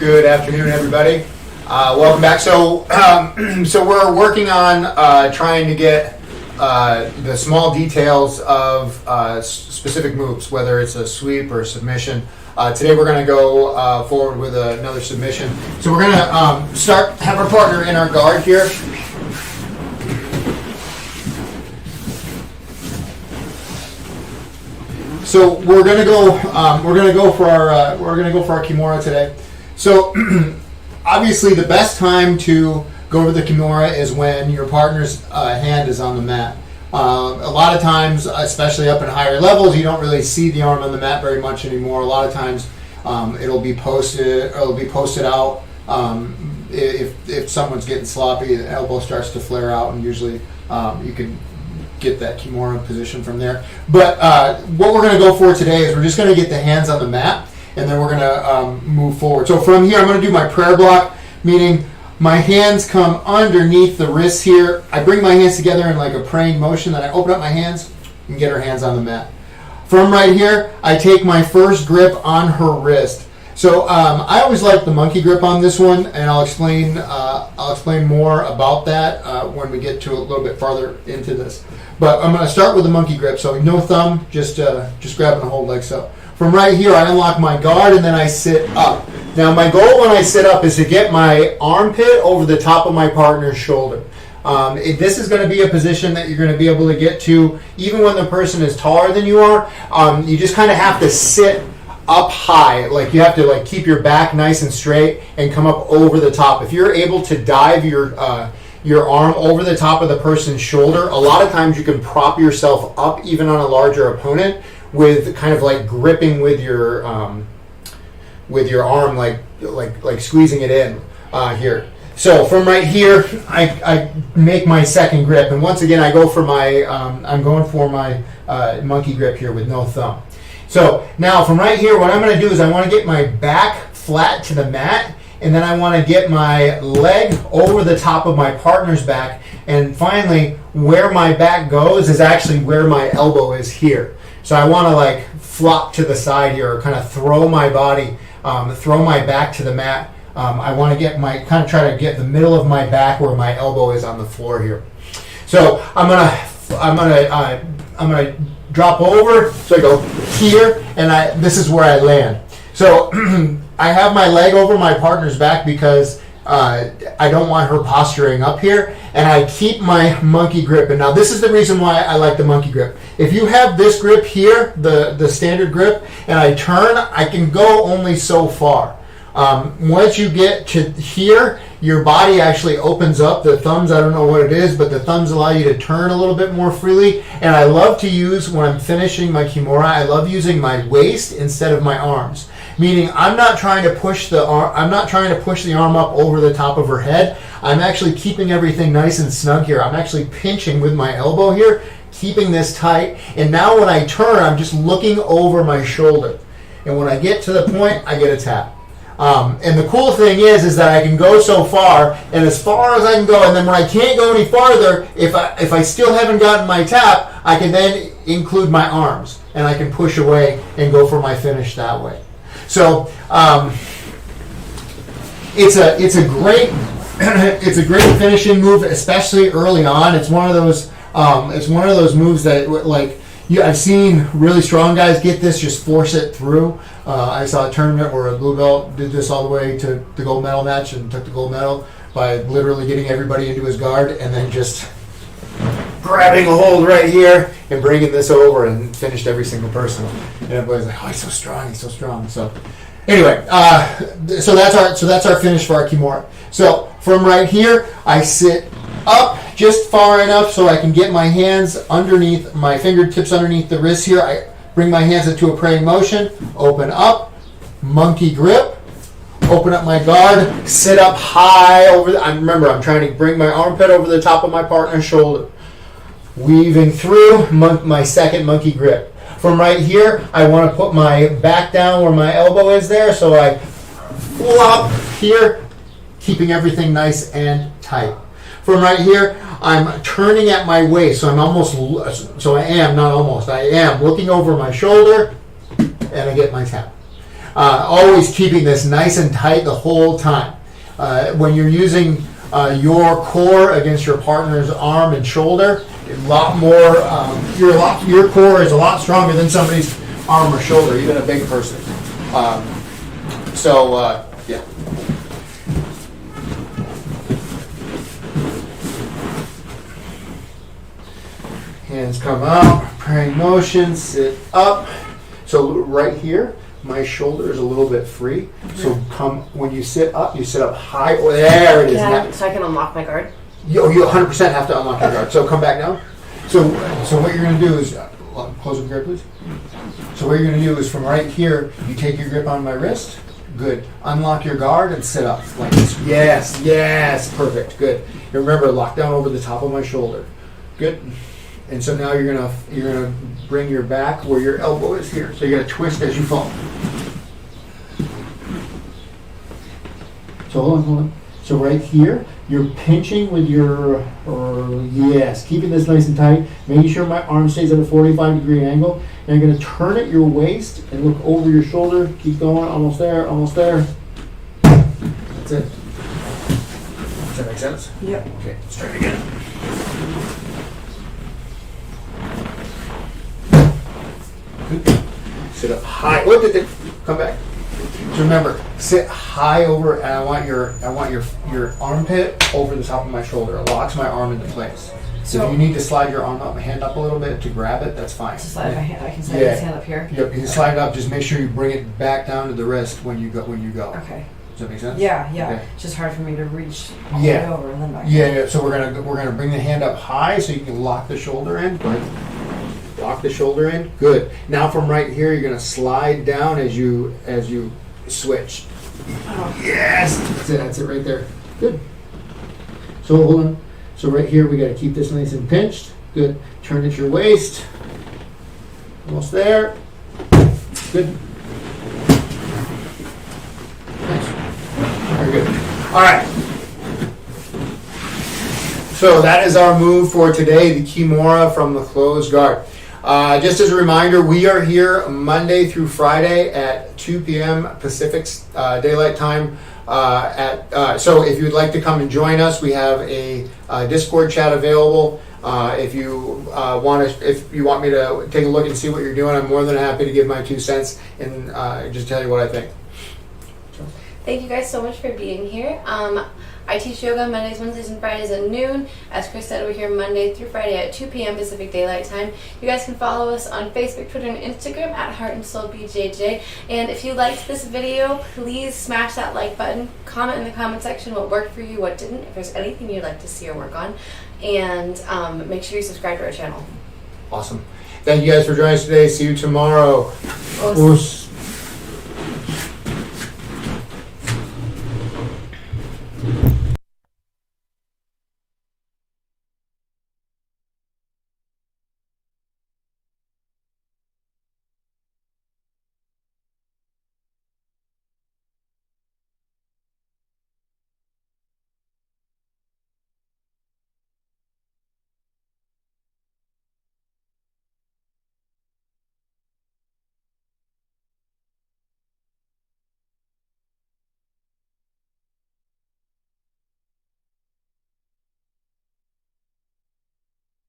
Good afternoon, everybody. Welcome back. So we're working on trying to get the small details of specific moves, whether it's a sweep or a submission. Today we're going to go forward with another submission. So we're going to have our partner in our guard here. So we're going to go for our Kimura today. So obviously the best time to go to the Kimura is when your partner's hand is on the mat. A lot of times, especially up in higher levels, you don't really see the arm on the mat very much anymore. A lot of times it'll be posted out. If someone's getting sloppy, the elbow starts to flare out, and usually you can get that Kimura position from there. But what we're going to go for today is we're just going to get the hands on the mat, and then we're going to move forward. So from here, I'm going to do my prayer block, meaning my hands come underneath the wrists here. I bring my hands together in like a praying motion, then I open up my hands and get her hands on the mat. From right here, I take my first grip on her wrist. So I always like the monkey grip on this one, and I'll explain more about that when we get to a little bit farther into this. But I'm going to start with the monkey grip. So no thumb, just grabbing a hold like so. From right here, I unlock my guard and then I sit up. Now my goal when I sit up is to get my armpit over the top of my partner's shoulder. This is going to be a position that you're going to be able to get to even when the person is taller than you are. You just kind of have to sit up high, like you have to like keep your back nice and straight and come up over the top. If you're able to dive your arm over the top of the person's shoulder, a lot of times you can prop yourself up even on a larger opponent with kind of like gripping with your arm, like squeezing it in here. So from right here, I make my second grip, and once again I go for my I'm going for my monkey grip here with no thumb. So now from right here, what I'm going to do is I want to get my back flat to the mat, and then I want to get my leg over the top of my partner's back, and finally where my back goes is actually where my elbow is here. So I want to like flop to the side here, or kind of throw my body, throw my back to the mat. I want to get try to get the middle of my back where my elbow is on the floor here. So I'm gonna drop over. So I go here, and this is where I land. So I have my leg over my partner's back because I don't want her posturing up here, and I keep my monkey grip. And now this is the reason why I like the monkey grip. If you have this grip here, the standard grip, and I turn, I can go only so far. Once you get to here, your body actually opens up. The thumbs, I don't know what it is, but the thumbs allow you to turn a little bit more freely. And I love to use, when I'm finishing my Kimura, I love using my waist instead of my arms. Meaning I'm not trying to push the arm up over the top of her head. I'm actually keeping everything nice and snug here. I'm actually pinching with my elbow here, keeping this tight. And now when I turn, I'm just looking over my shoulder. And when I get to the point, I get a tap. And the cool thing is that I can go so far, and as far as I can go, and then when I can't go any farther, if I still haven't gotten my tap, I can then include my arms, and I can push away and go for my finish that way. So it's a great finishing move, especially early on. It's one of those moves that like I've seen really strong guys get this, just force it through. I saw a tournament where a blue belt did this all the way to the gold medal match and took the gold medal by literally getting everybody into his guard and then just grabbing a hold right here and bringing this over and finished every single person. And everybody's like, "Oh, he's so strong." So anyway, so that's our finish for our Kimura. So from right here, I sit up just far enough so I can get my hands underneath, my fingertips underneath the wrist here. I bring my hands into a praying motion, open up, monkey grip, open up my guard, sit up high over remember, I'm trying to bring my armpit over the top of my partner's shoulder. Weaving through my second monkey grip. From right here, I want to put my back down where my elbow is there, so I flop here, keeping everything nice and tight. From right here, I'm turning at my waist, so I am looking over my shoulder, and I get my tap. Always keeping this nice and tight the whole time. When you're using your core against your partner's arm and shoulder, a lot more. Your core is a lot stronger than somebody's arm or shoulder, even a big person. Yeah. Hands come out, praying motion, sit up. So right here, my shoulder is a little bit free. So when you sit up high. Oh, there it is. So I can unlock my guard? You 100% have to unlock your guard. So come back down. So what you're going to do is, close the guard please. So what you're going to do is from right here, you take your grip on my wrist. Good. Unlock your guard and sit up like this. Yes, perfect, good. And remember, lock down over the top of my shoulder. Good. And so now you're gonna bring your back where your elbow is here. So you're gonna twist as you fall. So hold on. So right here, you're pinching with keeping this nice and tight, making sure my arm stays at a 45-degree angle. And you're gonna turn at your waist and look over your shoulder. Keep going, almost there. That's it. Does that make sense? Yep. Okay, let's try it again. Sit up high. Come back. So remember, sit high over, and I want your armpit over the top of my shoulder. It locks my arm into place. So if you need to slide your hand up a little bit to grab it, that's fine. To slide my hand, I can slide his hand up here. Yep, you can slide it up. Just make sure you bring it back down to the wrist when you go. Okay. Does that make sense? Yeah. Okay. It's just hard for me to reach all the way over and then back. Yeah. So we're gonna bring the hand up high so you can lock the shoulder in. Right. Lock the shoulder in. Good. Now from right here, you're gonna slide down as you switch. Oh. Yes. That's it right there. Good. So hold on. So right here, we got to keep this nice and pinched. Good. Turn at your waist. Almost there. Good. Nice. Very good. All right. So that is our move for today, the Kimura from the closed guard. Just as a reminder, we are here Monday through Friday at 2 p.m. Pacific Daylight Time. So if you'd like to come and join us, we have a Discord chat available. If you want me to take a look and see what you're doing, I'm more than happy to give my 2 cents and just tell you what I think. Thank you guys so much for being here. I teach yoga Mondays, Wednesdays, and Fridays at noon. As Chris said, we're here Monday through Friday at 2 p.m. Pacific Daylight Time. You guys can follow us on Facebook, Twitter, and Instagram at Heart and Soul BJJ. And if you liked this video, please smash that like button. Comment in the comment section what worked for you, what didn't, if there's anything you'd like to see or work on. And make sure you subscribe to our channel. Awesome. Thank you guys for joining us today. See you tomorrow. Os.